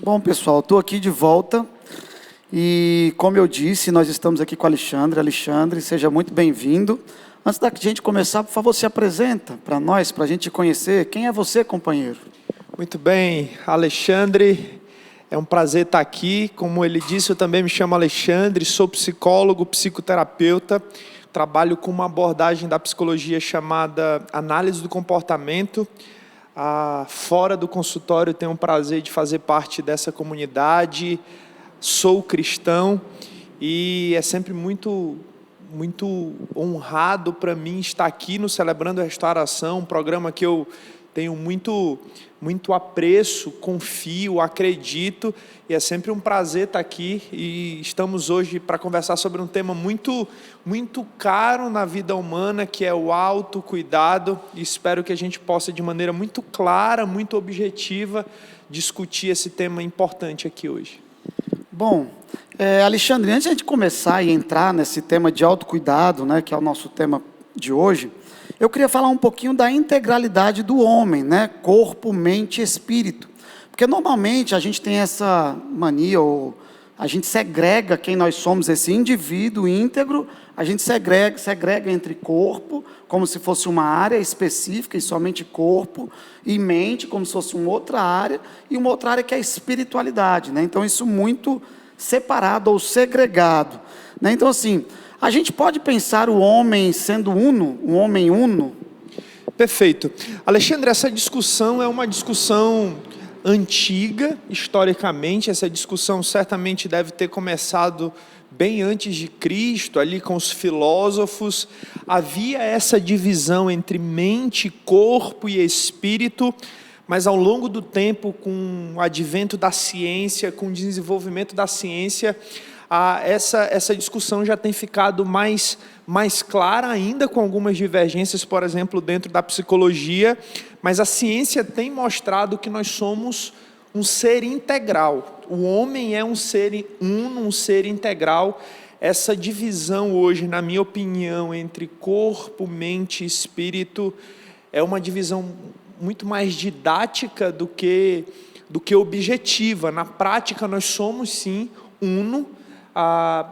Bom, pessoal, estou aqui de volta e, como eu disse, nós estamos aqui com o Alexandre. Alexandre, seja muito bem-vindo. Antes da gente começar, por favor, se apresenta para nós, para a gente te conhecer. Quem é você, companheiro? Muito bem, Alexandre, é um prazer estar aqui. Como ele disse, eu também me chamo Alexandre, sou psicólogo, psicoterapeuta, trabalho com uma abordagem da psicologia chamada análise do comportamento. Fora do consultório, tenho o prazer de fazer parte dessa comunidade, sou cristão e é sempre muito honrado para mim estar aqui no Celebrando a Restauração, um programa que eu tenho muito apreço, confio, acredito, e é sempre um prazer estar aqui. E estamos hoje para conversar sobre um tema muito caro na vida humana, que é o autocuidado, e espero que a gente possa, de maneira muito clara, muito objetiva, discutir esse tema importante aqui hoje. Bom, Alexandre, antes de a gente começar e entrar nesse tema de autocuidado, né, que é o nosso tema de hoje, eu queria falar um pouquinho da integralidade do homem, né? Corpo, mente e espírito. Porque normalmente a gente tem essa mania, ou a gente segrega quem nós somos, esse indivíduo íntegro, a gente segrega entre corpo, como se fosse uma área específica, e somente corpo, e mente, como se fosse uma outra área, e uma outra área que é a espiritualidade, né? Então isso muito separado ou segregado, né? Então assim, a gente pode pensar o homem sendo uno, um homem uno? Perfeito. Alexandre, essa discussão é uma discussão antiga, historicamente. Essa discussão certamente deve ter começado bem antes de Cristo, ali com os filósofos. Havia essa divisão entre mente, corpo e espírito, mas ao longo do tempo, com o advento da ciência, com o desenvolvimento da ciência, essa discussão já tem ficado mais clara, ainda com algumas divergências, por exemplo, dentro da psicologia, mas a ciência tem mostrado que nós somos um ser integral. O homem é um ser uno, um ser integral. Essa divisão hoje, na minha opinião, entre corpo, mente e espírito, é uma divisão muito mais didática do que objetiva. Na prática, nós somos sim uno.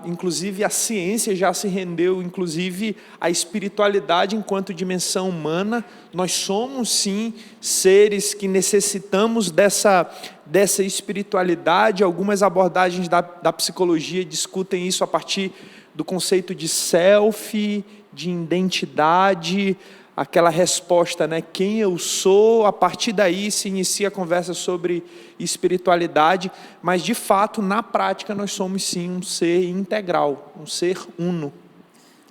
Inclusive a ciência já se rendeu, inclusive a espiritualidade enquanto dimensão humana. Nós somos sim seres que necessitamos dessa espiritualidade. Algumas abordagens da psicologia discutem isso a partir do conceito de self, de identidade, aquela resposta, né? Quem eu sou. A partir daí se inicia a conversa sobre espiritualidade, mas de fato, na prática, nós somos sim um ser integral, um ser uno.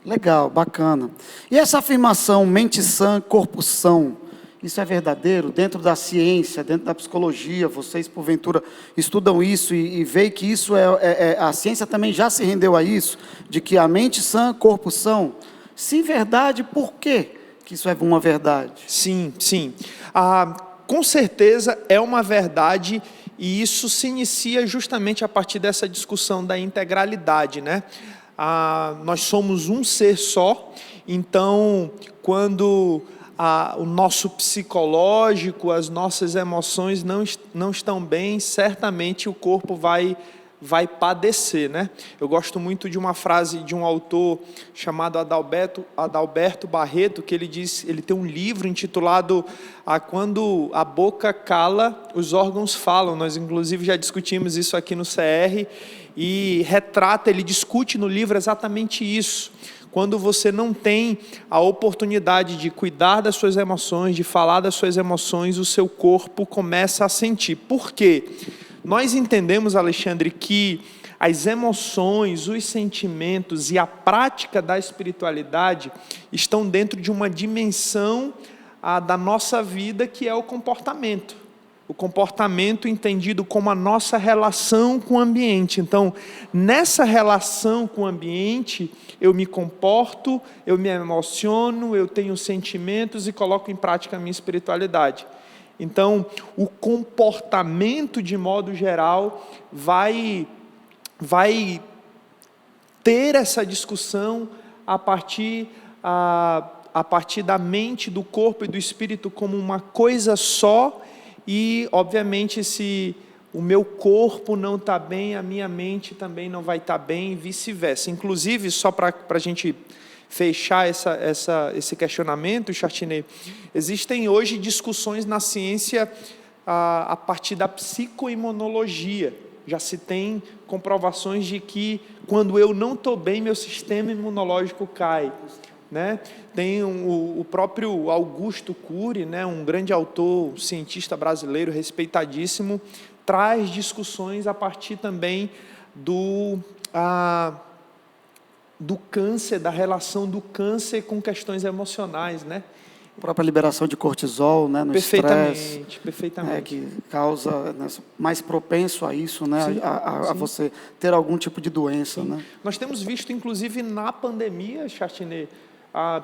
Legal, bacana. E essa afirmação, mente sã, corpo são, isso é verdadeiro? Dentro da ciência, dentro da psicologia, vocês porventura estudam isso e veem que isso a ciência também já se rendeu a isso, de que a mente sã, corpo são? Se verdade, por quê que isso é uma verdade? Sim. Com certeza é uma verdade, e isso se inicia justamente a partir dessa discussão da integralidade, né? Nós somos um ser só, então quando o nosso psicológico, as nossas emoções não estão bem, certamente o corpo vai padecer, né? Eu gosto muito de uma frase de um autor chamado Adalberto Barreto, que ele tem um livro intitulado Quando a Boca Cala, os Órgãos Falam. Nós inclusive já discutimos isso aqui no CR, e ele discute no livro exatamente isso. Quando você não tem a oportunidade de cuidar das suas emoções, de falar das suas emoções, o seu corpo começa a sentir. Por quê? Nós entendemos, Alexandre, que as emoções, os sentimentos e a prática da espiritualidade estão dentro de uma dimensão da nossa vida, que é o comportamento. O comportamento entendido como a nossa relação com o ambiente. Então, nessa relação com o ambiente, eu me comporto, eu me emociono, eu tenho sentimentos e coloco em prática a minha espiritualidade. Então, o comportamento, de modo geral, vai ter essa discussão a partir da mente, do corpo e do espírito como uma coisa só, e, obviamente, o meu corpo não está bem, a minha mente também não vai estar bem, e vice-versa. Inclusive, só para a gente fechar esse questionamento, Chartinet, existem hoje discussões na ciência a partir da psicoimunologia. Já se tem comprovações de que quando eu não estou bem, meu sistema imunológico cai, né? Tem o próprio Augusto Cury, né, um grande autor, cientista brasileiro, respeitadíssimo, traz discussões a partir também do câncer, da relação do câncer com questões emocionais, né? A própria liberação de cortisol, né, no estresse, perfeitamente. que causa, né, mais propenso a isso, né, Sim, a você ter algum tipo de doença, né? Nós temos visto, inclusive, na pandemia, Chartinet,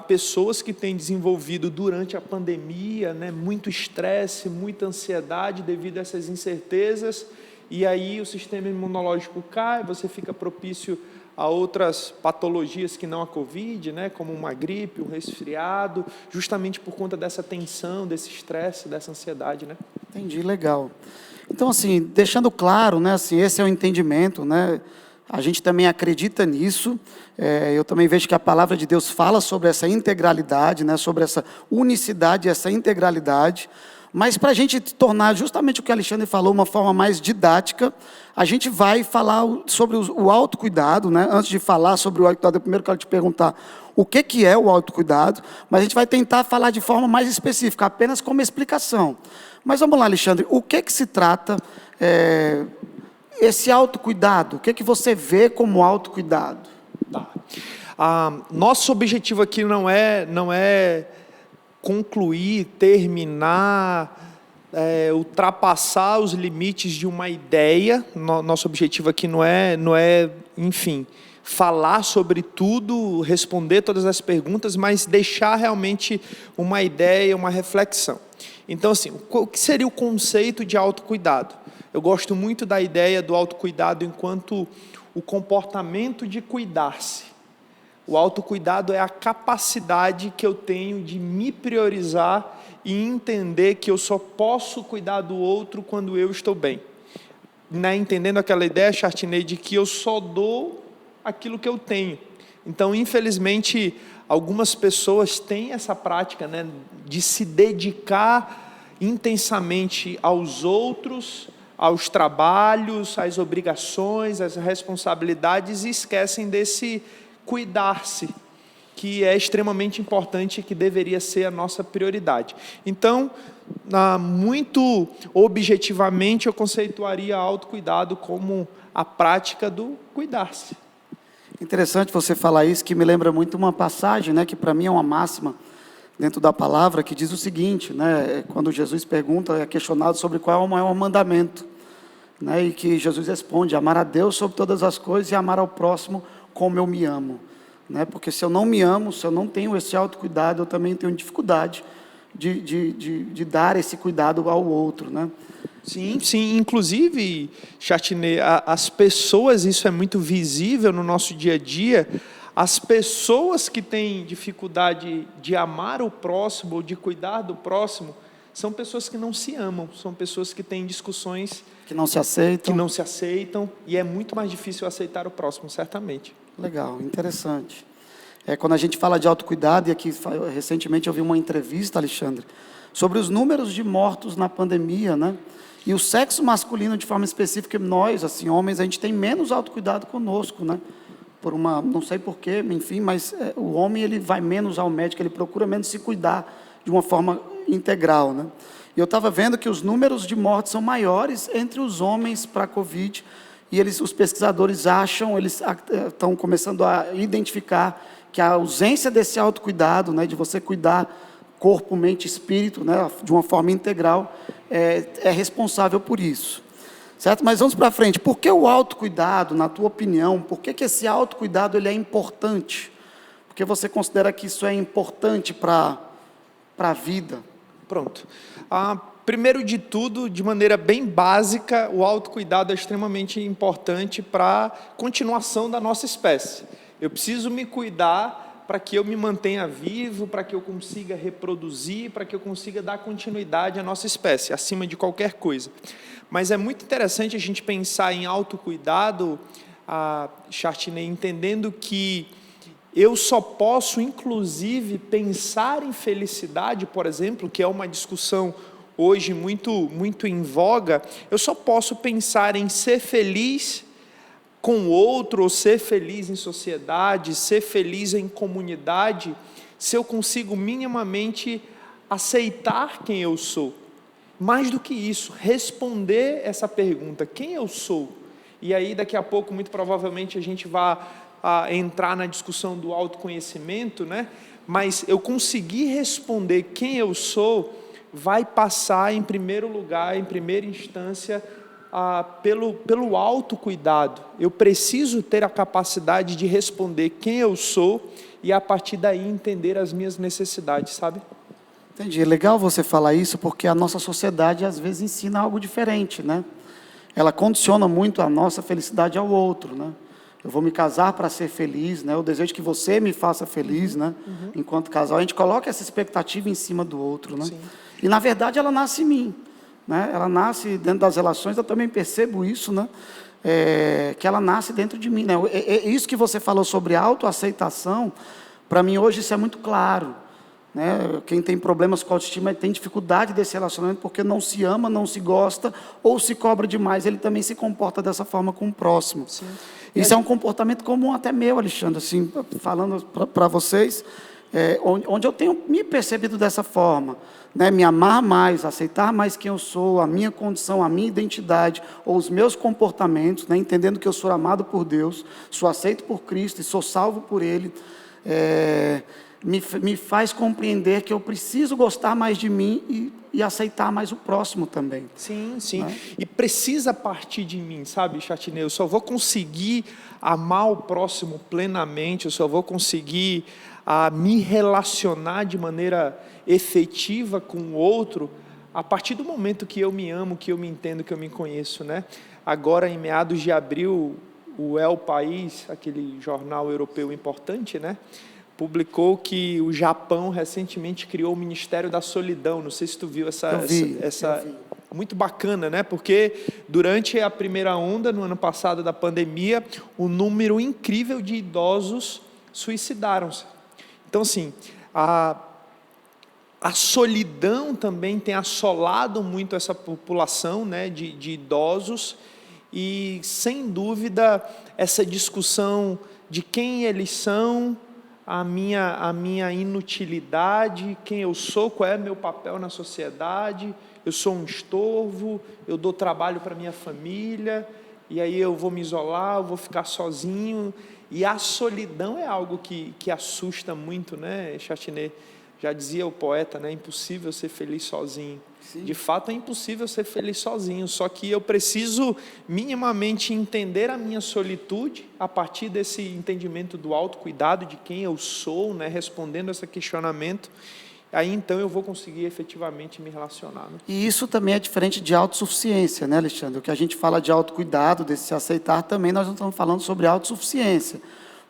pessoas que têm desenvolvido durante a pandemia, né, muito estresse, muita ansiedade devido a essas incertezas, e aí o sistema imunológico cai, você fica propício a outras patologias que não a Covid, né, como uma gripe, um resfriado, justamente por conta dessa tensão, desse estresse, dessa ansiedade, né? Entendi, legal. Então, assim, deixando claro, né, assim, esse é o entendimento, né, a gente também acredita nisso, eu também vejo que a palavra de Deus fala sobre essa integralidade, né, sobre essa unicidade, essa integralidade, mas para a gente tornar justamente o que o Alexandre falou, uma forma mais didática, a gente vai falar sobre o autocuidado, né? Antes de falar sobre o autocuidado, eu primeiro quero te perguntar o que é o autocuidado, mas a gente vai tentar falar de forma mais específica, apenas como explicação. Mas vamos lá, Alexandre, o que se trata esse autocuidado? O que você vê como autocuidado? Tá. Nosso objetivo aqui não é concluir, terminar, ultrapassar os limites de uma ideia. Nosso objetivo aqui não é, enfim, falar sobre tudo, responder todas as perguntas, mas deixar realmente uma ideia, uma reflexão. Então, assim, o que seria o conceito de autocuidado? Eu gosto muito da ideia do autocuidado enquanto o comportamento de cuidar-se. O autocuidado é a capacidade que eu tenho de me priorizar e entender que eu só posso cuidar do outro quando eu estou bem. Né? Entendendo aquela ideia, Chartinet, de que eu só dou aquilo que eu tenho. Então, infelizmente, algumas pessoas têm essa prática, né, de se dedicar intensamente aos outros, aos trabalhos, às obrigações, às responsabilidades e esquecem desse cuidar-se, que é extremamente importante e que deveria ser a nossa prioridade. Então, muito objetivamente, eu conceituaria autocuidado como a prática do cuidar-se. Interessante você falar isso, que me lembra muito uma passagem, né, que para mim é uma máxima dentro da palavra, que diz o seguinte, né, quando Jesus pergunta, é questionado sobre qual é o maior mandamento, né, e que Jesus responde: amar a Deus sobre todas as coisas e amar ao próximo como eu me amo, né? Porque se eu não me amo, se eu não tenho esse autocuidado, eu também tenho dificuldade de dar esse cuidado ao outro, né? Sim, inclusive, Chartinet, as pessoas, isso é muito visível no nosso dia a dia, as pessoas que têm dificuldade de amar o próximo, ou de cuidar do próximo, são pessoas que não se amam, são pessoas que têm discussões que não se aceitam, e é muito mais difícil aceitar o próximo, certamente. Legal, interessante. Quando a gente fala de autocuidado, e aqui recentemente eu vi uma entrevista, Alexandre, sobre os números de mortos na pandemia, né? E o sexo masculino, de forma específica, nós, assim, homens, a gente tem menos autocuidado conosco, né? Não sei porquê, enfim, mas o homem, ele vai menos ao médico, ele procura menos se cuidar de uma forma integral, né? E eu estava vendo que os números de mortes são maiores entre os homens para a Covid, e os pesquisadores eles estão começando a identificar que a ausência desse autocuidado, né, de você cuidar corpo, mente e espírito, né, de uma forma integral, é responsável por isso. Certo? Mas vamos para frente. Por que o autocuidado, na tua opinião, por que esse autocuidado ele é importante? Por que você considera que isso é importante para a vida? Pronto. Primeiro de tudo, de maneira bem básica, o autocuidado é extremamente importante para a continuação da nossa espécie. Eu preciso me cuidar para que eu me mantenha vivo, para que eu consiga reproduzir, para que eu consiga dar continuidade à nossa espécie, acima de qualquer coisa. Mas é muito interessante a gente pensar em autocuidado, Chartinei, entendendo que eu só posso, inclusive, pensar em felicidade, por exemplo, que é uma discussão hoje muito em voga, eu só posso pensar em ser feliz com o outro, ou ser feliz em sociedade, ser feliz em comunidade, se eu consigo minimamente aceitar quem eu sou. Mais do que isso, responder essa pergunta, quem eu sou? E aí daqui a pouco, muito provavelmente, a gente vai entrar na discussão do autoconhecimento, né? Mas eu conseguir responder quem eu sou, vai passar em primeiro lugar, em primeira instância, pelo autocuidado. Eu preciso ter a capacidade de responder quem eu sou e a partir daí entender as minhas necessidades, sabe? Entendi. É legal você falar isso, porque a nossa sociedade às vezes ensina algo diferente, né? Ela condiciona muito a nossa felicidade ao outro, né? Eu vou me casar para ser feliz, né? Eu desejo que você me faça feliz, né? Enquanto casal, a gente coloca essa expectativa em cima do outro, né? Sim. E na verdade ela nasce em mim, né? Ela nasce dentro das relações. Eu também percebo isso, né? Que ela nasce dentro de mim, né? Isso que você falou sobre autoaceitação, para mim hoje isso é muito claro, né? Quem tem problemas com autoestima tem dificuldade desse relacionamento porque não se ama, não se gosta ou se cobra demais. Ele também se comporta dessa forma com o próximo. Sim. Isso é um comportamento comum até meu, Alexandre, assim, falando para vocês, onde eu tenho me percebido dessa forma, né? Me amar mais, aceitar mais quem eu sou, a minha condição, a minha identidade, ou os meus comportamentos, né? Entendendo que eu sou amado por Deus, sou aceito por Cristo e sou salvo por Ele, me faz compreender que eu preciso gostar mais de mim e aceitar mais o próximo também. Sim, sim. Né? E precisa partir de mim, sabe, Chartinei? Eu só vou conseguir amar o próximo plenamente, eu só vou conseguir me relacionar de maneira efetiva com o outro a partir do momento que eu me amo, que eu me entendo, que eu me conheço, né? Agora, em meados de abril, o El País, aquele jornal europeu importante, né, publicou que o Japão recentemente criou o Ministério da Solidão. Não sei se tu viu essa muito bacana, né? Porque durante a primeira onda, no ano passado da pandemia, um número incrível de idosos suicidaram-se. Então, assim, a solidão também tem assolado muito essa população, né, de idosos, e, sem dúvida, essa discussão de quem eles são, a minha inutilidade, quem eu sou, qual é meu papel na sociedade, eu sou um estorvo, eu dou trabalho para minha família, e aí eu vou me isolar, eu vou ficar sozinho, e a solidão é algo que assusta muito, né, Chartinei? Já dizia o poeta, né, é impossível ser feliz sozinho. Sim. De fato é impossível ser feliz sozinho, só que eu preciso minimamente entender a minha solitude a partir desse entendimento do autocuidado, de quem eu sou, né, respondendo a esse questionamento, aí então eu vou conseguir efetivamente me relacionar. Né? E isso também é diferente de autossuficiência, né, Alexandre? O que a gente fala de autocuidado, desse se aceitar, também nós não estamos falando sobre autossuficiência.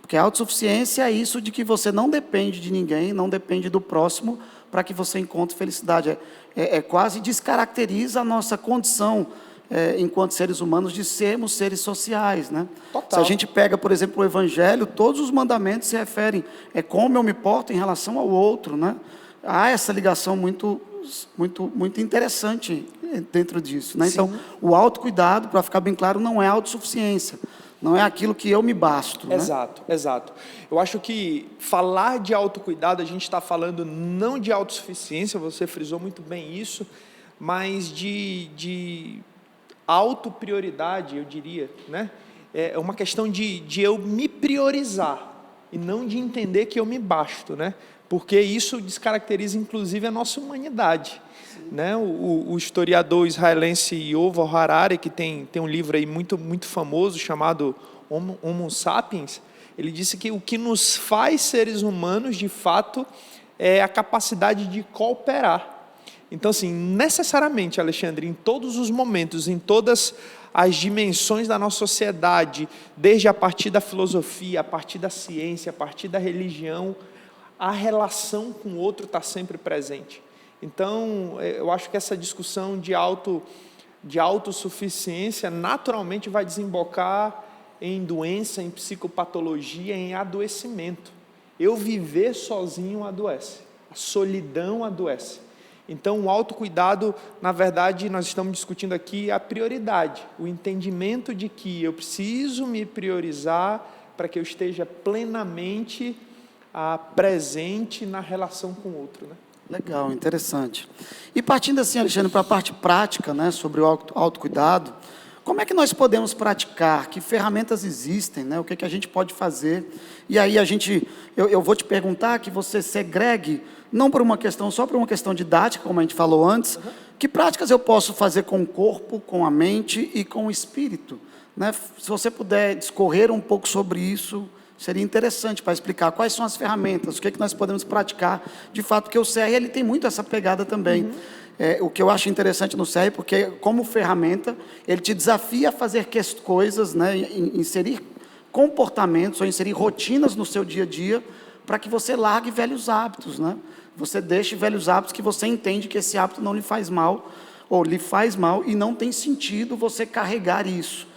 Porque a autossuficiência é isso de que você não depende de ninguém, não depende do próximo para que você encontre felicidade. Quase descaracteriza a nossa condição, enquanto seres humanos, de sermos seres sociais. Né? Se a gente pega, por exemplo, o Evangelho, todos os mandamentos se referem como eu me porto em relação ao outro. Né? Há essa ligação muito interessante dentro disso. Né? Então, o autocuidado, para ficar bem claro, não é autossuficiência. Não é aquilo que eu me basto. Exato, né? Exato. Eu acho que falar de autocuidado, a gente está falando não de autossuficiência, você frisou muito bem isso, mas de autoprioridade, eu diria. Né? É uma questão de eu me priorizar e não de entender que eu me basto, né? Porque isso descaracteriza, inclusive, a nossa humanidade. Né? O historiador israelense Yuval Harari, que tem um livro aí muito famoso chamado Homo Sapiens, ele disse que o que nos faz seres humanos, de fato, é a capacidade de cooperar. Então, assim, necessariamente, Alexandre, em todos os momentos, em todas as dimensões da nossa sociedade, desde a partir da filosofia, a partir da ciência, a partir da religião, a relação com o outro está sempre presente. Então, eu acho que essa discussão de autossuficiência naturalmente vai desembocar em doença, em psicopatologia, em adoecimento. Eu viver sozinho adoece, a solidão adoece. Então, o autocuidado, na verdade, nós estamos discutindo aqui a prioridade, o entendimento de que eu preciso me priorizar para que eu esteja plenamente presente na relação com o outro, né? Legal, interessante. E partindo assim, Alexandre, para a parte prática, né, sobre o autocuidado, como é que nós podemos praticar? Que ferramentas existem? Né? O que a gente pode fazer? E aí eu vou te perguntar que você segregue, não por uma questão, só por uma questão didática, como a gente falou antes, que práticas eu posso fazer com o corpo, com a mente e com o espírito? Né? Se você puder discorrer um pouco sobre isso, seria interessante para explicar quais são as ferramentas, o que nós podemos praticar. De fato, porque o CR ele tem muito essa pegada também. O que eu acho interessante no CR, porque como ferramenta, ele te desafia a fazer coisas, né, inserir comportamentos ou inserir rotinas no seu dia a dia, para que você largue velhos hábitos, né? Você deixe velhos hábitos que você entende que esse hábito não lhe faz mal, ou lhe faz mal, e não tem sentido você carregar isso.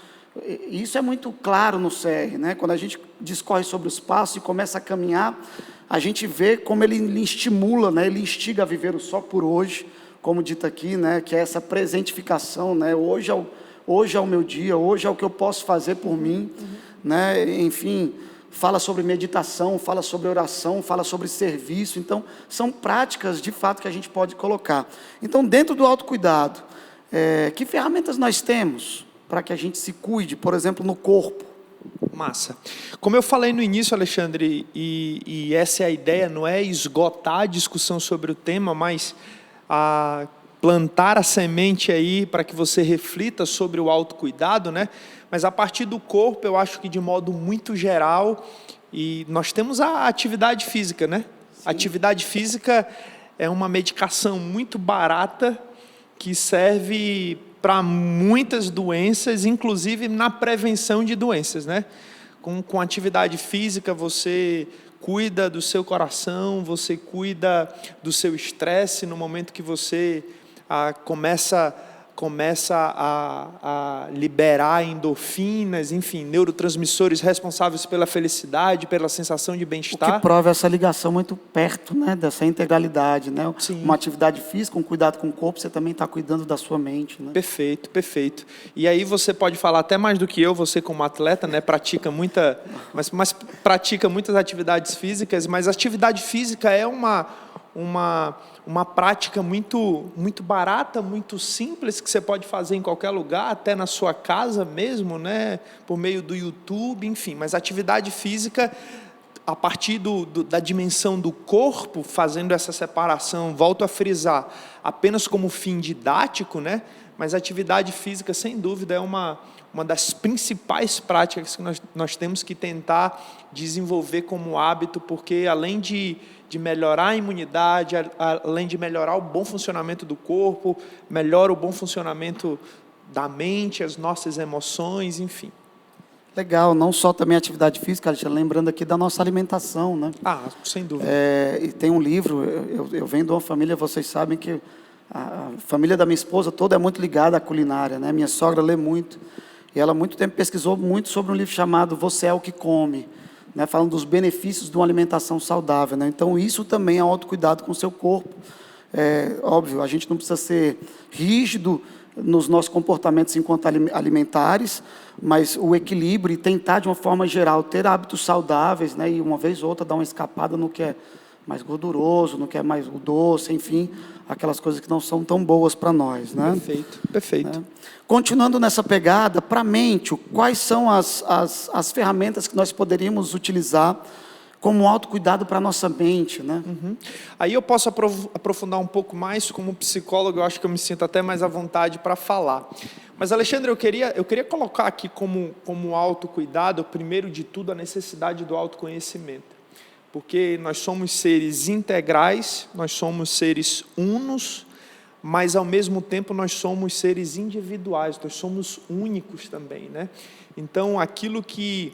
Isso é muito claro no CR, né? Quando a gente discorre sobre os passos e começa a caminhar, a gente vê como ele estimula, né? Ele instiga a viver o só por hoje, como dito aqui, né? Que é essa presentificação, né? Hoje é o meu dia, hoje é o que eu posso fazer por mim, né? Enfim, fala sobre meditação, fala sobre oração, fala sobre serviço. Então, são práticas, de fato, que a gente pode colocar. Então, dentro do autocuidado, que ferramentas nós temos para que a gente se cuide, por exemplo, no corpo? Massa. Como eu falei no início, Alexandre, e essa é a ideia, não é esgotar a discussão sobre o tema, mas plantar a semente aí para que você reflita sobre o autocuidado, né? Mas a partir do corpo, eu acho que de modo muito geral, e nós temos a atividade física, né? Sim. A atividade física é uma medicação muito barata que serve para muitas doenças, inclusive na prevenção de doenças, né? Com atividade física, você cuida do seu coração, você cuida do seu estresse no momento que você começa a liberar endorfinas, enfim, neurotransmissores responsáveis pela felicidade, pela sensação de bem-estar. O que prova essa ligação muito perto, né, dessa integralidade, né? Sim. Uma atividade física, um cuidado com o corpo, você também está cuidando da sua mente, né? Perfeito, perfeito. E aí você pode falar até mais do que eu, você como atleta, né, pratica pratica muitas atividades físicas, mas a atividade física é uma prática muito barata, muito simples, que você pode fazer em qualquer lugar, até na sua casa mesmo, né? Por meio do YouTube, enfim. Mas a atividade física, a partir da dimensão do corpo, fazendo essa separação, volto a frisar, apenas como fim didático, né? Mas a atividade física, sem dúvida, é uma das principais práticas que nós temos que tentar desenvolver como hábito, porque além de melhorar a imunidade, além de melhorar o bom funcionamento do corpo, melhora o bom funcionamento da mente, as nossas emoções, enfim. Legal, não só também atividade física, Alexandre, lembrando aqui da nossa alimentação, né? Sem dúvida. E tem um livro, eu venho de uma família, vocês sabem que a família da minha esposa toda é muito ligada à culinária, né? Minha sogra lê muito, e ela há muito tempo pesquisou muito sobre um livro chamado Você é o que Come, né, falando dos benefícios de uma alimentação saudável, né? Então, isso também é autocuidado com o seu corpo. Óbvio, a gente não precisa ser rígido nos nossos comportamentos enquanto alimentares, mas o equilíbrio e tentar, de uma forma geral, ter hábitos saudáveis, né, e uma vez ou outra dar uma escapada no que é mais gorduroso, no que é mais o doce, enfim, aquelas coisas que não são tão boas para nós, né? Perfeito, perfeito. Continuando nessa pegada, para a mente, quais são as ferramentas que nós poderíamos utilizar como autocuidado para a nossa mente, né? Aí eu posso aprofundar um pouco mais, como psicólogo, eu acho que eu me sinto até mais à vontade para falar. Mas, Alexandre, eu queria colocar aqui como autocuidado, primeiro de tudo, a necessidade do autoconhecimento. Porque nós somos seres integrais, nós somos seres unos, mas ao mesmo tempo nós somos seres individuais, nós somos únicos também, né? Então aquilo que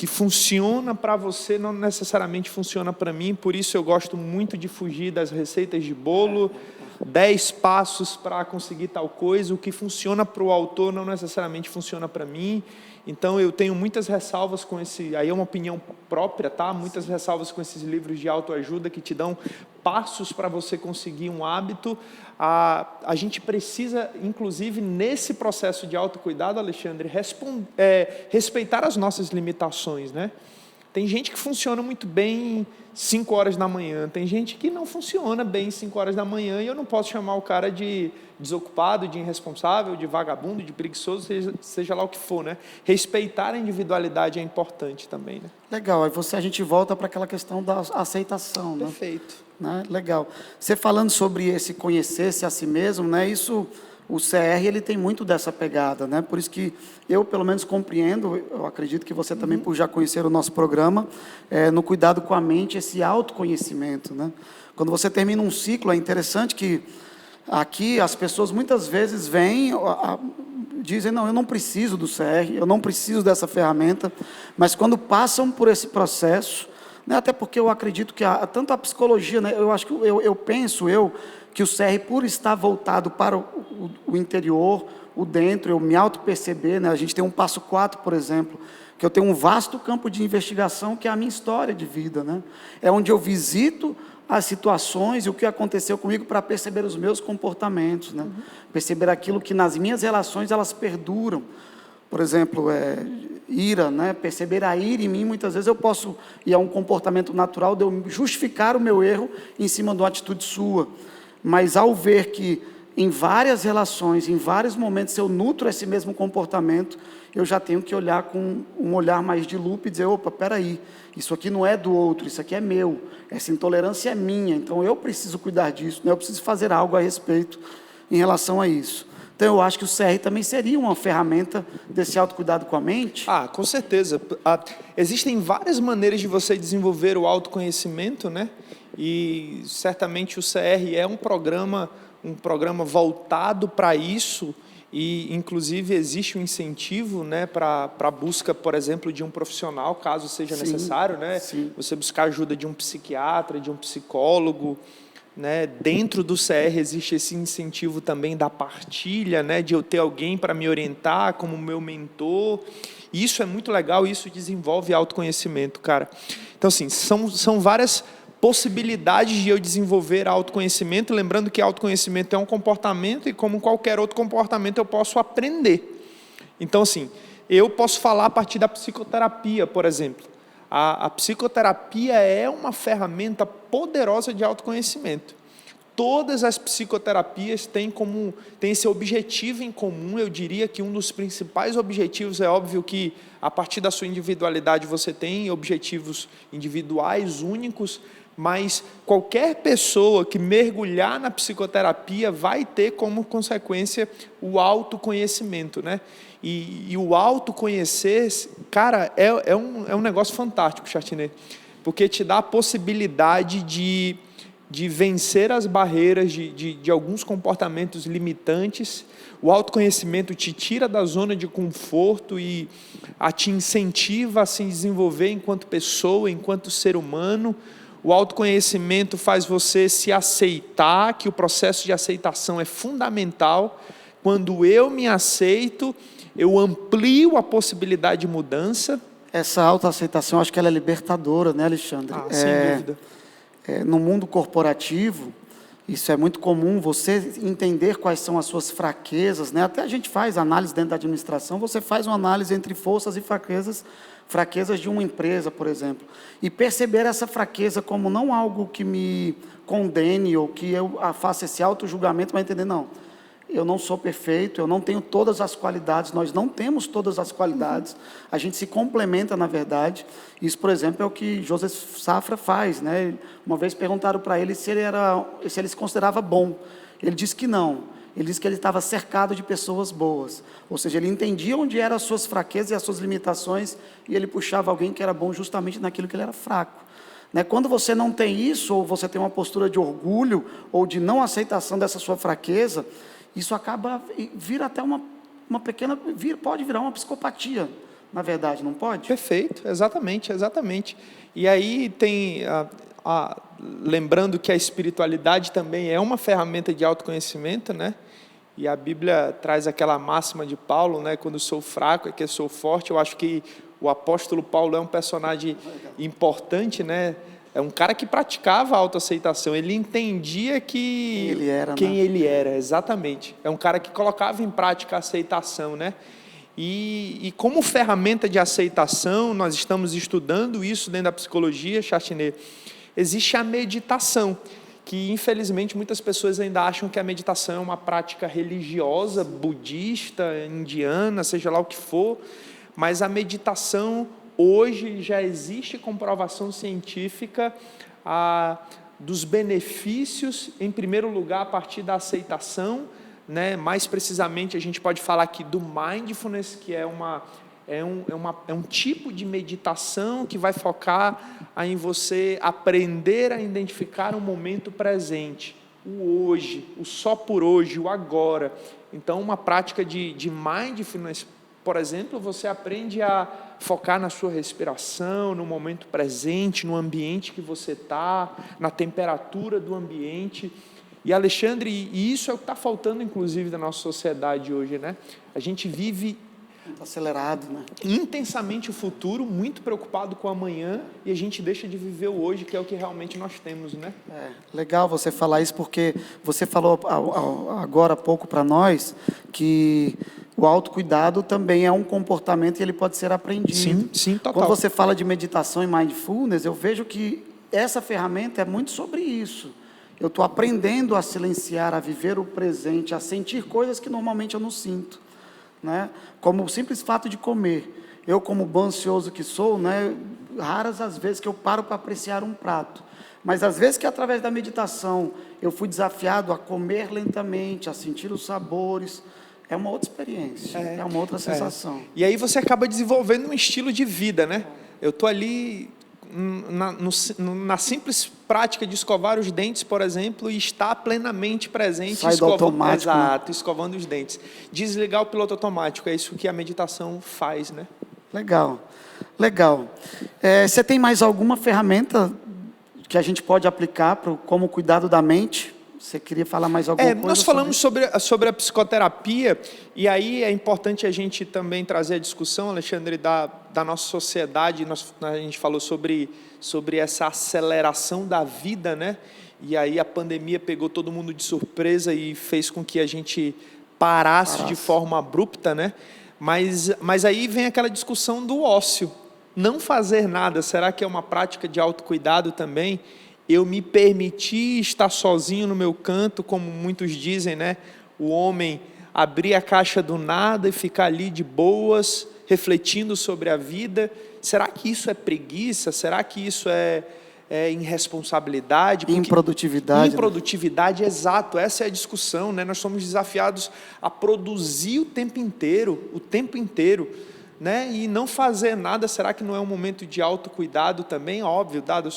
funciona para você não necessariamente funciona para mim, por isso eu gosto muito de fugir das receitas de bolo, 10 passos para conseguir tal coisa. O que funciona para o autor não necessariamente funciona para mim. Então eu tenho muitas ressalvas com esse, aí é uma opinião própria, tá? Muitas ressalvas com esses livros de autoajuda que te dão passos para você conseguir um hábito. A gente precisa, inclusive, nesse processo de autocuidado, Alexandre, respeitar as nossas limitações, né? Tem gente que funciona muito bem 5 horas da manhã, tem gente que não funciona bem 5 horas da manhã, e eu não posso chamar o cara de desocupado, de irresponsável, de vagabundo, de preguiçoso, seja lá o que for, né? Respeitar a individualidade é importante também, né? Legal, aí a gente volta para aquela questão da aceitação, né? Perfeito. Né? Legal. Você falando sobre esse conhecer-se a si mesmo, né? Isso, o CR, ele tem muito dessa pegada, né? Por isso que eu, pelo menos, compreendo, eu acredito que você também, por já conhecer o nosso programa, no cuidado com a mente, esse autoconhecimento, né? Quando você termina um ciclo, é interessante que aqui as pessoas muitas vezes vêm, dizem, não, eu não preciso do CR, eu não preciso dessa ferramenta, mas quando passam por esse processo, né, até porque eu acredito que tanto a psicologia, né, eu acho que eu penso que o CR, por estar voltado para o interior, o dentro, eu me auto-perceber, né, a gente tem um passo 4, por exemplo, que eu tenho um vasto campo de investigação, que é a minha história de vida, né? É onde eu visito as situações e o que aconteceu comigo para perceber os meus comportamentos, né? Perceber aquilo que nas minhas relações elas perduram. Por exemplo, ira, né? Perceber a ira em mim, muitas vezes eu posso, e é um comportamento natural de eu justificar o meu erro em cima de uma atitude sua. Mas ao ver que em várias relações, em vários momentos eu nutro esse mesmo comportamento, eu já tenho que olhar com um olhar mais de lupa e dizer, opa, peraí, isso aqui não é do outro, isso aqui é meu, essa intolerância é minha, então eu preciso cuidar disso, né? Eu preciso fazer algo a respeito em relação a isso. Então eu acho que o CR também seria uma ferramenta desse autocuidado com a mente. Com certeza. Existem várias maneiras de você desenvolver o autoconhecimento, né? E certamente o CR é um programa voltado para isso, e inclusive existe um incentivo, né, para a busca, por exemplo, de um profissional, caso seja necessário, né? Sim. Você buscar ajuda de um psiquiatra, de um psicólogo, né? Dentro do CR existe esse incentivo também da partilha, né, de eu ter alguém para me orientar como meu mentor. Isso é muito legal, isso desenvolve autoconhecimento, cara. Então, assim, são várias possibilidades de eu desenvolver autoconhecimento, lembrando que autoconhecimento é um comportamento e, como qualquer outro comportamento, eu posso aprender. Então, assim, eu posso falar a partir da psicoterapia, por exemplo. A psicoterapia é uma ferramenta poderosa de autoconhecimento. Todas as psicoterapias têm esse objetivo em comum. Eu diria que um dos principais objetivos, é óbvio que a partir da sua individualidade você tem objetivos individuais, únicos, mas qualquer pessoa que mergulhar na psicoterapia vai ter como consequência o autoconhecimento, né? E o autoconhecer, cara, é um negócio fantástico, Chartinet, porque te dá a possibilidade de vencer as barreiras de alguns comportamentos limitantes. O autoconhecimento te tira da zona de conforto e te incentiva a se desenvolver enquanto pessoa, enquanto ser humano. O autoconhecimento faz você se aceitar, que o processo de aceitação é fundamental. Quando eu me aceito, eu amplio a possibilidade de mudança. Essa autoaceitação, acho que ela é libertadora, né, Alexandre? Sem dúvida. No mundo corporativo, isso é muito comum, você entender quais são as suas fraquezas, né? Até a gente faz análise dentro da administração, você faz uma análise entre forças e fraquezas de uma empresa, por exemplo, e perceber essa fraqueza como não algo que me condene ou que eu faça esse auto-julgamento, mas entender, não, eu não sou perfeito, eu não tenho todas as qualidades, nós não temos todas as qualidades, a gente se complementa, na verdade. Isso, por exemplo, é o que Joseph Safra faz, né? Uma vez perguntaram para ele se ele se considerava bom. Ele disse que não. Ele disse que ele estava cercado de pessoas boas. Ou seja, ele entendia onde eram as suas fraquezas e as suas limitações, e ele puxava alguém que era bom justamente naquilo que ele era fraco. né? Quando você não tem isso, ou você tem uma postura de orgulho, ou de não aceitação dessa sua fraqueza, isso acaba, vira até uma pequena, pode virar uma psicopatia, na verdade, não pode? Perfeito, exatamente, exatamente. E aí tem, lembrando que a espiritualidade também é uma ferramenta de autoconhecimento, né? E a Bíblia traz aquela máxima de Paulo, né? Quando sou fraco é que eu sou forte. Eu acho que o apóstolo Paulo é um personagem importante, né? É um cara que praticava a autoaceitação. Ele entendia que quem ele era, exatamente. É um cara que colocava em prática a aceitação, né? E como ferramenta de aceitação, nós estamos estudando isso dentro da psicologia, Chartinet, existe a meditação, que infelizmente muitas pessoas ainda acham que a meditação é uma prática religiosa, budista, indiana, seja lá o que for, mas a meditação hoje já existe comprovação científica dos benefícios, em primeiro lugar, a partir da aceitação, né? Mais precisamente, a gente pode falar aqui do mindfulness, que é um tipo de meditação que vai focar em você aprender a identificar o momento presente, o hoje, o só por hoje, o agora. Então, uma prática de mindfulness, por exemplo, você aprende a focar na sua respiração, no momento presente, no ambiente que você está, na temperatura do ambiente. E Alexandre, e isso é o que está faltando, inclusive, da nossa sociedade hoje, né? A gente vive acelerado, né? Intensamente o futuro, muito preocupado com o amanhã, e a gente deixa de viver o hoje, que é o que realmente nós temos, né? Legal você falar isso, porque você falou agora há pouco para nós que o autocuidado também é um comportamento e ele pode ser aprendido. Sim, total. Quando você fala de meditação e mindfulness, eu vejo que essa ferramenta é muito sobre isso. Eu estou aprendendo a silenciar, a viver o presente, a sentir coisas que normalmente eu não sinto, né? Como o simples fato de comer. Eu, como bom ansioso que sou, né, raras as vezes que eu paro para apreciar um prato. Mas às vezes que através da meditação eu fui desafiado a comer lentamente, a sentir os sabores, é uma outra experiência, é uma outra sensação. E aí você acaba desenvolvendo um estilo de vida, né? Eu estou ali na simples prática de escovar os dentes, por exemplo, e estar plenamente presente, sai do automático, exato, escovando os dentes. Desligar o piloto automático, é isso que a meditação faz, né? Legal. Você tem mais alguma ferramenta que a gente pode aplicar como cuidado da mente? Você queria falar mais alguma coisa? Nós falamos sobre a psicoterapia, e aí é importante a gente também trazer a discussão, Alexandre, da nossa sociedade. A gente falou sobre essa aceleração da vida, né? E aí a pandemia pegou todo mundo de surpresa e fez com que a gente parasse de forma abrupta, né? Mas aí vem aquela discussão do ócio. Não fazer nada, será que é uma prática de autocuidado também? Eu me permiti estar sozinho no meu canto, como muitos dizem, né? O homem abrir a caixa do nada e ficar ali de boas, refletindo sobre a vida. Será que isso é preguiça? Será que isso é irresponsabilidade? Improdutividade. Improdutividade, né? Exato. Essa é a discussão, né? Nós somos desafiados a produzir o tempo inteiro. Né? E não fazer nada, será que não é um momento de autocuidado também? Óbvio, dado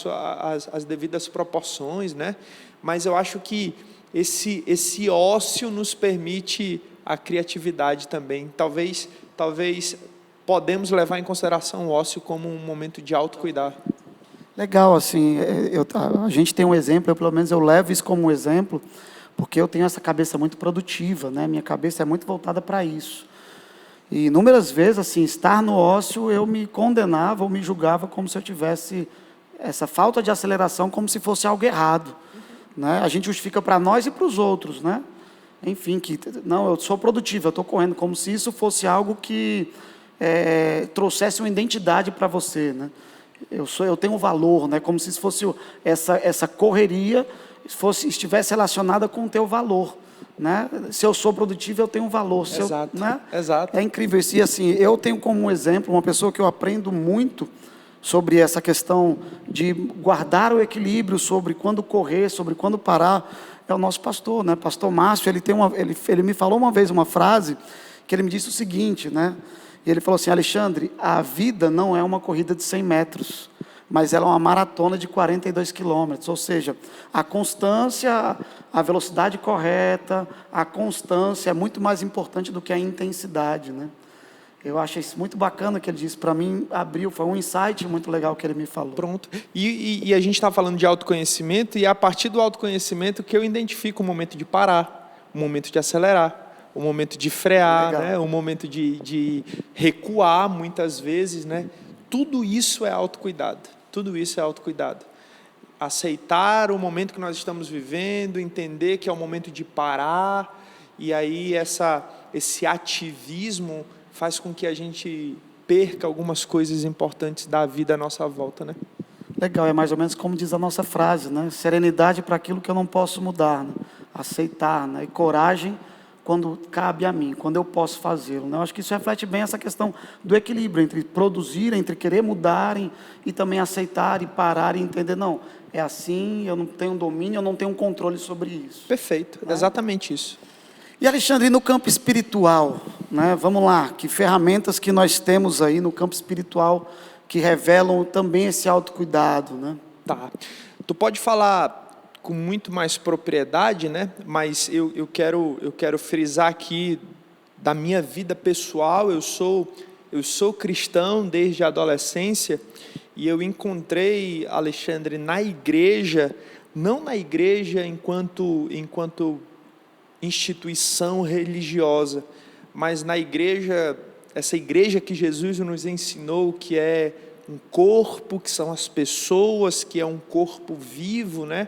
as devidas proporções, né? Mas eu acho que esse ócio nos permite a criatividade também. Talvez podemos levar em consideração o ócio como um momento de autocuidado. Legal, assim, a gente tem um exemplo, pelo menos eu levo isso como um exemplo, porque eu tenho essa cabeça muito produtiva, né? Minha cabeça é muito voltada para isso. E inúmeras vezes, assim, estar no ócio, eu me condenava ou me julgava como se eu tivesse essa falta de aceleração, como se fosse algo errado, né? A gente justifica para nós e para os outros, né? Enfim, não, eu sou produtivo, eu estou correndo, como se isso fosse algo que trouxesse uma identidade para você, né? Eu tenho um valor, né? Como se isso fosse essa correria estivesse relacionada com o teu valor. Né? Se eu sou produtivo, eu tenho um valor. Exato, né? Exato. É incrível isso. E assim, eu tenho como um exemplo, uma pessoa que eu aprendo muito sobre essa questão de guardar o equilíbrio, sobre quando correr, sobre quando parar, é o nosso pastor, né? Pastor Márcio. Ele me falou uma vez uma frase, que ele me disse o seguinte, né? E ele falou assim: Alexandre, a vida não é uma corrida de 100 metros, mas ela é uma maratona de 42 quilômetros, ou seja, a constância, a velocidade correta, a constância é muito mais importante do que a intensidade, né? Eu achei isso muito bacana que ele disse, para mim abriu, foi um insight muito legal que ele me falou. Pronto. E a gente está falando de autoconhecimento, e é a partir do autoconhecimento que eu identifico o momento de parar, o momento de acelerar, o momento de frear, né? O momento de recuar, muitas vezes, né? Tudo isso é autocuidado. Tudo isso é autocuidado. Aceitar o momento que nós estamos vivendo, entender que é o momento de parar, e aí esse ativismo faz com que a gente perca algumas coisas importantes da vida à nossa volta, né? Legal, é mais ou menos como diz a nossa frase, né? Serenidade para aquilo que eu não posso mudar, né? Aceitar, né? E coragem quando cabe a mim, quando eu posso fazê-lo, né? Eu acho que isso reflete bem essa questão do equilíbrio entre produzir, entre querer mudarem e também aceitar e parar e entender, não, é assim, eu não tenho domínio, eu não tenho controle sobre isso. Perfeito, né? Exatamente isso. E Alexandre, no campo espiritual, né? Vamos lá, que ferramentas que nós temos aí no campo espiritual que revelam também esse autocuidado, né? Tá. Tu pode falar com muito mais propriedade, né? Mas eu quero frisar aqui da minha vida pessoal. Eu sou cristão desde a adolescência, e eu encontrei, Alexandre, na igreja, não na igreja enquanto instituição religiosa, mas na igreja, essa igreja que Jesus nos ensinou, que é um corpo, que são as pessoas, que é um corpo vivo, né?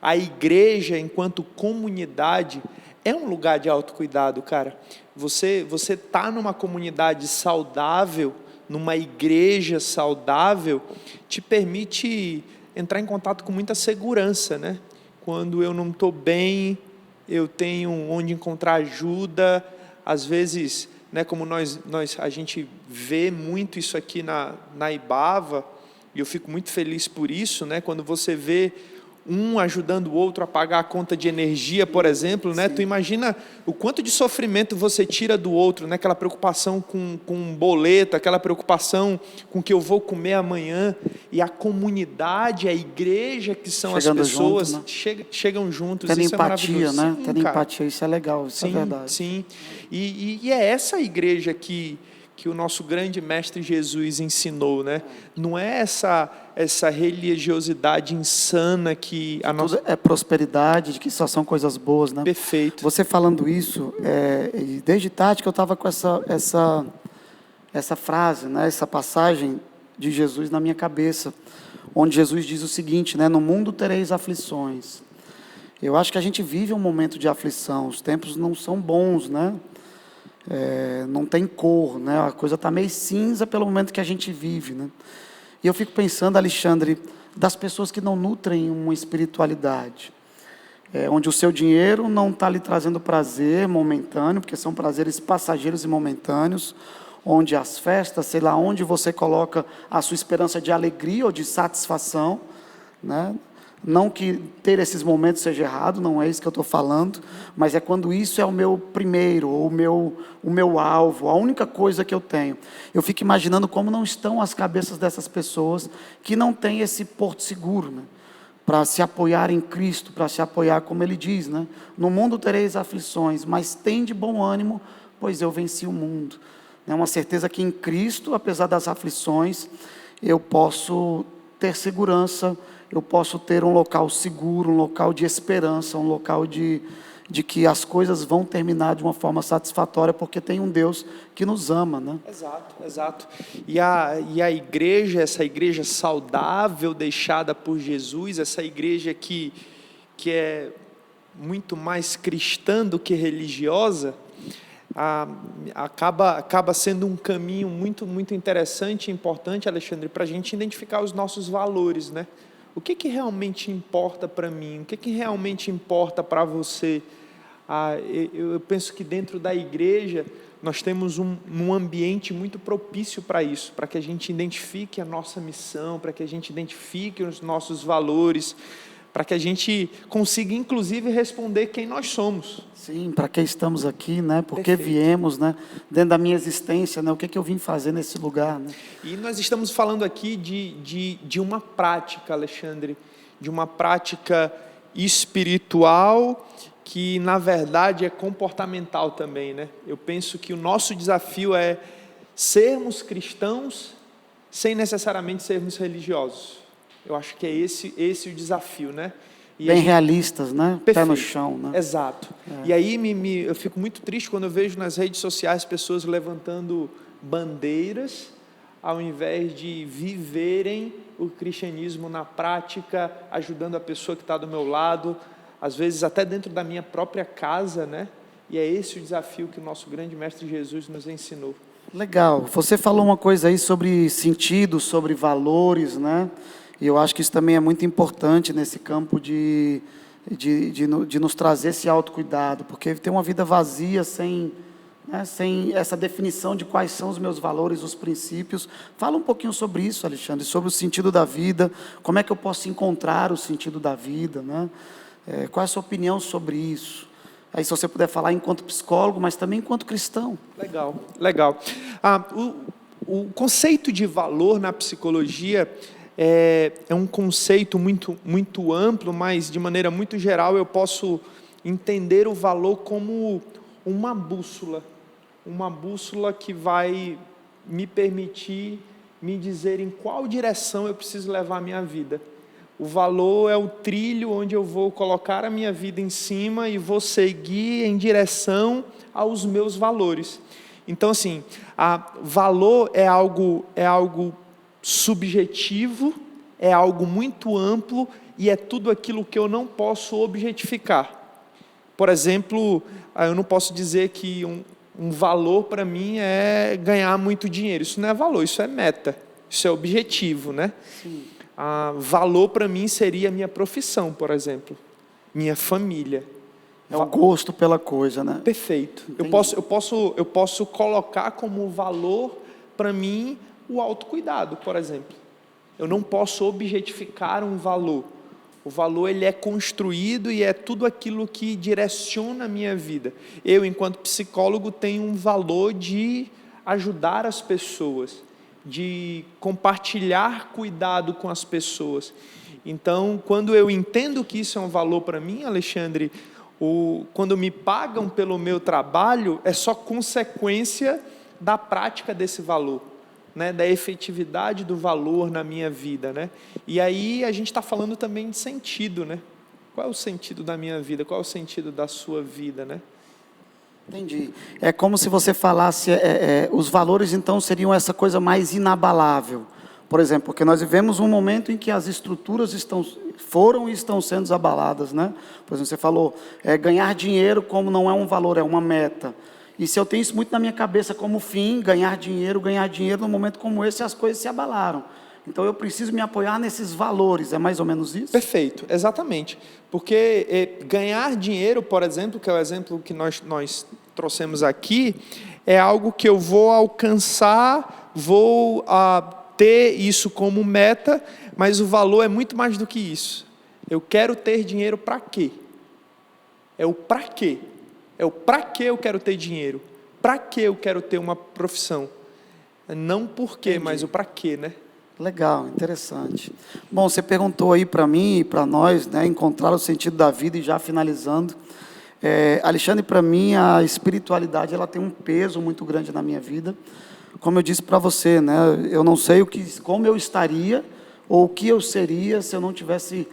A igreja, enquanto comunidade, é um lugar de autocuidado, cara. Você tá numa comunidade saudável, numa igreja saudável, te permite entrar em contato com muita segurança, né? Quando eu não estou bem, eu tenho onde encontrar ajuda. Às vezes, né, como a gente vê muito isso aqui na Ibava, e eu fico muito feliz por isso, né, quando você vê um ajudando o outro a pagar a conta de energia, por exemplo, né? Tu imagina o quanto de sofrimento você tira do outro, né? Aquela preocupação com um boleto, aquela preocupação com o que eu vou comer amanhã, e a comunidade, a igreja, que são Chegando as pessoas, junto, né? chegam juntos. Tendo isso empatia, é maravilhoso. né? Sim, Tendo cara. empatia, isso é legal, isso Sim, é verdade. sim. E é essa igreja que o nosso grande mestre Jesus ensinou, né? Não é essa religiosidade insana que a nossa... Tudo é prosperidade, de que só são coisas boas, né? Perfeito. Você falando isso, e desde tarde que eu estava com essa frase, né? Essa passagem de Jesus na minha cabeça, onde Jesus diz o seguinte, né? No mundo tereis aflições. Eu acho que a gente vive um momento de aflição, os tempos não são bons, né? Não tem cor, né? A coisa está meio cinza pelo momento que a gente vive, né? E eu fico pensando, Alexandre, das pessoas que não nutrem uma espiritualidade, onde o seu dinheiro não está lhe trazendo prazer momentâneo, porque são prazeres passageiros e momentâneos, onde as festas, sei lá, onde você coloca a sua esperança de alegria ou de satisfação, né? Não que ter esses momentos seja errado, não é isso que eu estou falando, mas é quando isso é o meu primeiro, ou o meu alvo, a única coisa que eu tenho. Eu fico imaginando como não estão as cabeças dessas pessoas que não têm esse porto seguro, né? Para se apoiar em Cristo, para se apoiar, como ele diz, né? No mundo tereis aflições, mas tende bom ânimo, pois eu venci o mundo. É uma certeza que em Cristo, apesar das aflições, eu posso ter segurança, eu posso ter um local seguro, um local de esperança, um local de que as coisas vão terminar de uma forma satisfatória, porque tem um Deus que nos ama, né? Exato. E a igreja, essa igreja saudável deixada por Jesus, essa igreja que é muito mais cristã do que religiosa, acaba sendo um caminho muito, muito interessante e importante, Alexandre, para a gente identificar os nossos valores, né? O que realmente importa para mim? O que realmente importa para você? Eu penso que dentro da igreja nós temos um ambiente muito propício para isso, para que a gente identifique a nossa missão, para que a gente identifique os nossos valores, para que a gente consiga, inclusive, responder quem nós somos. Sim, para que estamos aqui, né? Por que Perfeito. viemos, né? Dentro da minha existência, né? O que eu vim fazer nesse lugar, né? E nós estamos falando aqui de uma prática, Alexandre, de uma prática espiritual que, na verdade, é comportamental também, né? Eu penso que o nosso desafio é sermos cristãos sem necessariamente sermos religiosos. Eu acho que é esse o desafio, né? E Bem realistas, né? Perfeito. Pé no chão, né? Exato. E aí eu fico muito triste quando eu vejo nas redes sociais pessoas levantando bandeiras ao invés de viverem o cristianismo na prática, ajudando a pessoa que está do meu lado, às vezes até dentro da minha própria casa, né? E é esse o desafio que o nosso grande Mestre Jesus nos ensinou. Legal. Você falou uma coisa aí sobre sentido, sobre valores, né? E eu acho que isso também é muito importante nesse campo de nos trazer esse autocuidado, porque ter uma vida vazia sem essa definição de quais são os meus valores, os princípios. Fala um pouquinho sobre isso, Alexandre, sobre o sentido da vida, como é que eu posso encontrar o sentido da vida, né? Qual é a sua opinião sobre isso? Aí se você puder falar enquanto psicólogo, mas também enquanto cristão. Legal. O conceito de valor na psicologia é um conceito muito amplo, mas de maneira muito geral eu posso entender o valor como uma bússola que vai me permitir me dizer em qual direção eu preciso levar a minha vida. O valor é o trilho onde eu vou colocar a minha vida em cima e vou seguir em direção aos meus valores. Então, assim, valor é algo subjetivo, é algo muito amplo e é tudo aquilo que eu não posso objetificar. Por exemplo, eu não posso dizer que um valor para mim é ganhar muito dinheiro. Isso não é valor, isso é meta, isso é objetivo, né? Sim. Valor para mim seria a minha profissão, por exemplo, minha família. É o gosto pela coisa, né? Perfeito. Eu posso colocar como valor para mim o autocuidado, por exemplo. Eu não posso objetificar um valor. O valor ele é construído e é tudo aquilo que direciona a minha vida. Eu, enquanto psicólogo, tenho um valor de ajudar as pessoas, de compartilhar cuidado com as pessoas. Então, quando eu entendo que isso é um valor para mim, Alexandre, quando me pagam pelo meu trabalho, é só consequência da prática desse valor, né? Da efetividade do valor na minha vida, né? E aí a gente está falando também de sentido, né? Qual é o sentido da minha vida? Qual é o sentido da sua vida, né? Entendi. É como se você falasse, os valores então seriam essa coisa mais inabalável. Por exemplo, porque nós vivemos um momento em que as estruturas foram e estão sendo abaladas, né? Por exemplo, você falou, ganhar dinheiro como não é um valor, é uma meta. E se eu tenho isso muito na minha cabeça como fim, ganhar dinheiro, num momento como esse, as coisas se abalaram. Então eu preciso me apoiar nesses valores, é mais ou menos isso? Perfeito, exatamente. Porque ganhar dinheiro, por exemplo, que é o exemplo que nós trouxemos aqui, é algo que eu vou alcançar, vou ter isso como meta, mas o valor é muito mais do que isso. Eu quero ter dinheiro para quê? É o para quê. É o para que eu quero ter dinheiro. Para que eu quero ter uma profissão. Não por quê, mas o para quê, né? Legal, interessante. Bom, você perguntou aí para mim e para nós, né, encontrar o sentido da vida, e já finalizando. Alexandre, para mim, a espiritualidade ela tem um peso muito grande na minha vida. Como eu disse para você, né, eu não sei como eu estaria ou o que eu seria se eu não tivesse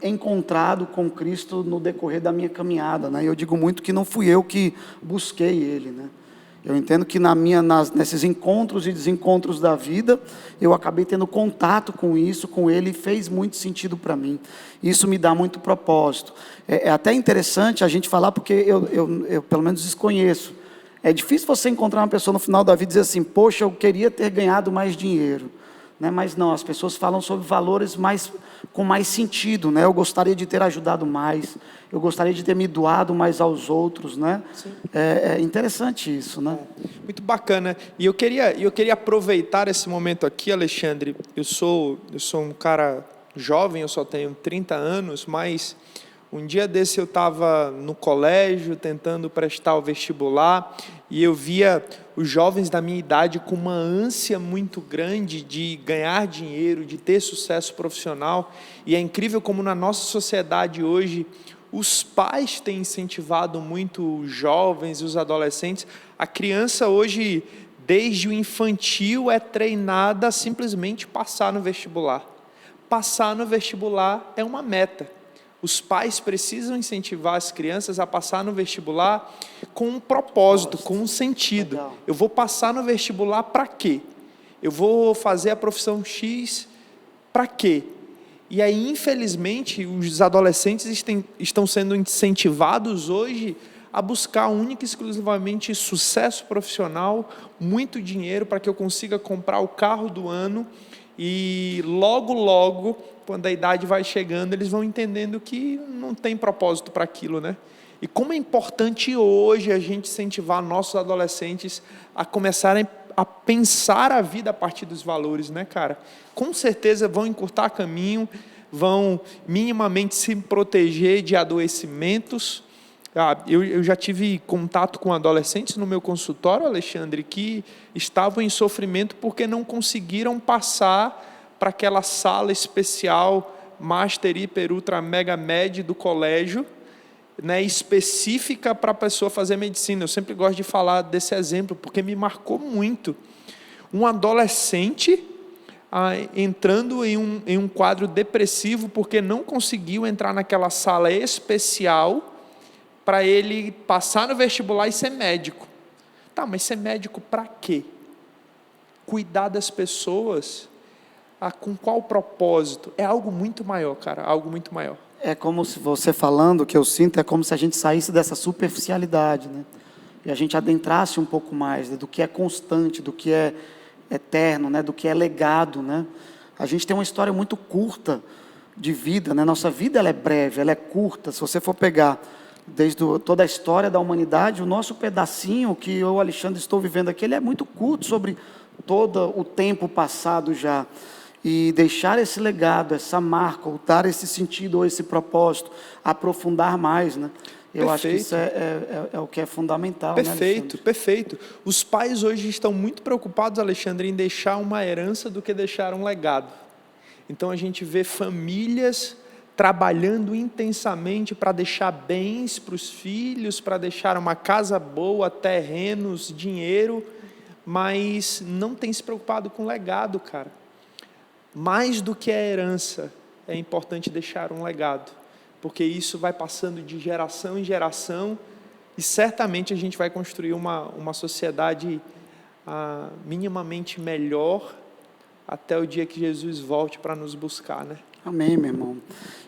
encontrado com Cristo no decorrer da minha caminhada, né? Eu digo muito que não fui eu que busquei Ele, né? Eu entendo que nesses encontros e desencontros da vida, eu acabei tendo contato com isso, com Ele, e fez muito sentido para mim. Isso me dá muito propósito. É até interessante a gente falar, porque eu pelo menos desconheço. É difícil você encontrar uma pessoa no final da vida e dizer assim, poxa, eu queria ter ganhado mais dinheiro. Né? Mas não, as pessoas falam sobre valores com mais sentido, né? Eu gostaria de ter ajudado mais, eu gostaria de ter me doado mais aos outros, né? É interessante isso, né? Muito bacana. E eu queria aproveitar esse momento aqui, Alexandre. Eu sou um cara jovem, eu só tenho 30 anos, mas um dia desse eu estava no colégio tentando prestar o vestibular e eu via os jovens da minha idade com uma ânsia muito grande de ganhar dinheiro, de ter sucesso profissional. E é incrível como na nossa sociedade hoje os pais têm incentivado muito os jovens e os adolescentes. A criança hoje, desde o infantil, é treinada a simplesmente passar no vestibular. Passar no vestibular é uma meta. Os pais precisam incentivar as crianças a passar no vestibular com um propósito, com um sentido. Legal. Eu vou passar no vestibular para quê? Eu vou fazer a profissão X para quê? E aí, infelizmente, os adolescentes estão sendo incentivados hoje a buscar única e exclusivamente sucesso profissional, muito dinheiro para que eu consiga comprar o carro do ano e logo, quando a idade vai chegando, eles vão entendendo que não tem propósito para aquilo, né? E como é importante hoje a gente incentivar nossos adolescentes a começarem a pensar a vida a partir dos valores, né, cara? Com certeza vão encurtar caminho, vão minimamente se proteger de adoecimentos. Eu já tive contato com adolescentes no meu consultório, Alexandre, que estavam em sofrimento porque não conseguiram passar para aquela sala especial Master, Hiper, Ultra, Mega Med do colégio, né, específica para a pessoa fazer medicina. Eu sempre gosto de falar desse exemplo, porque me marcou muito. Um adolescente entrando em um quadro depressivo porque não conseguiu entrar naquela sala especial para ele passar no vestibular e ser médico. Tá, mas ser médico para quê? Cuidar das pessoas, com qual propósito? É algo muito maior, cara, algo muito maior. É como se você falando, o que eu sinto, é como se a gente saísse dessa superficialidade, né? E a gente adentrasse um pouco mais, né, do que é constante, do que é eterno, né, do que é legado, né? A gente tem uma história muito curta de vida, né? Nossa vida ela é breve, ela é curta. Se você for pegar desde toda a história da humanidade, o nosso pedacinho que eu, Alexandre, estou vivendo aqui, ele é muito curto sobre todo o tempo passado já. E deixar esse legado, essa marca, ou dar esse sentido ou esse propósito, aprofundar mais, né? Eu acho que isso é o que é fundamental. Perfeito, né, perfeito. Os pais hoje estão muito preocupados, Alexandre, em deixar uma herança do que deixar um legado. Então a gente vê famílias trabalhando intensamente para deixar bens para os filhos, para deixar uma casa boa, terrenos, dinheiro, mas não tem se preocupado com legado, cara. Mais do que a herança, é importante deixar um legado, porque isso vai passando de geração em geração e certamente a gente vai construir uma sociedade minimamente melhor até o dia que Jesus volte para nos buscar, né? Amém, meu irmão.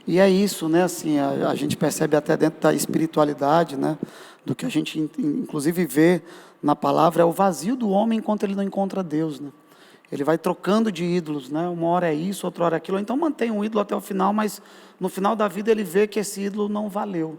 E é isso, né? Assim, a gente percebe até dentro da espiritualidade, né? Do que a gente, inclusive, vê na palavra, é o vazio do homem enquanto ele não encontra Deus, né? Ele vai trocando de ídolos, né? Uma hora é isso, outra hora é aquilo. Então mantém um ídolo até o final, mas no final da vida ele vê que esse ídolo não valeu.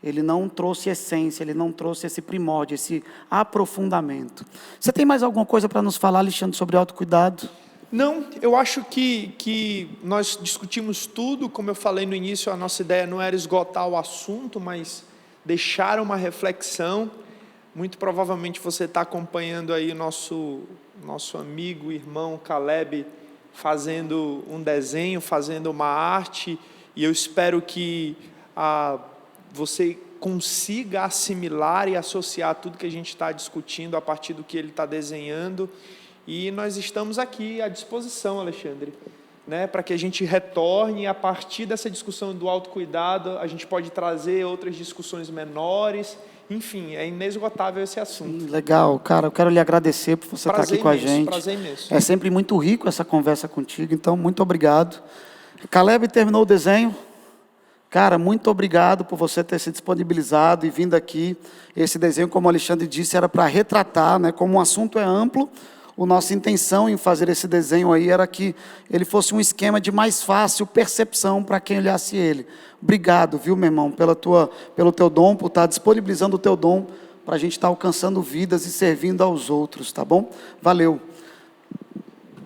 Ele não trouxe essência, ele não trouxe esse primórdio, esse aprofundamento. Você tem mais alguma coisa para nos falar, Alexandre, sobre autocuidado? Não, eu acho que nós discutimos tudo. Como eu falei no início, a nossa ideia não era esgotar o assunto, mas deixar uma reflexão. Muito provavelmente você está acompanhando aí o nosso amigo, irmão Caleb, fazendo um desenho, fazendo uma arte, e eu espero que você consiga assimilar e associar tudo que a gente está discutindo a partir do que ele está desenhando, e nós estamos aqui à disposição, Alexandre, né, para que a gente retorne. A partir dessa discussão do autocuidado, a gente pode trazer outras discussões menores. Enfim, é inesgotável esse assunto. Legal, cara, eu quero lhe agradecer por você estar aqui com a gente. Prazer imenso. É sempre muito rico essa conversa contigo, então muito obrigado. Caleb terminou o desenho. Cara, muito obrigado por você ter se disponibilizado e vindo aqui. Esse desenho, como o Alexandre disse, era para retratar, né? Como o assunto é amplo, a nossa intenção em fazer esse desenho aí era que ele fosse um esquema de mais fácil percepção para quem olhasse ele. Obrigado, viu, meu irmão, pelo teu dom, por estar disponibilizando o teu dom para a gente estar alcançando vidas e servindo aos outros, tá bom? Valeu.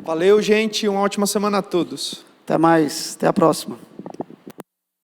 Valeu, gente. Uma ótima semana a todos. Até mais, até a próxima.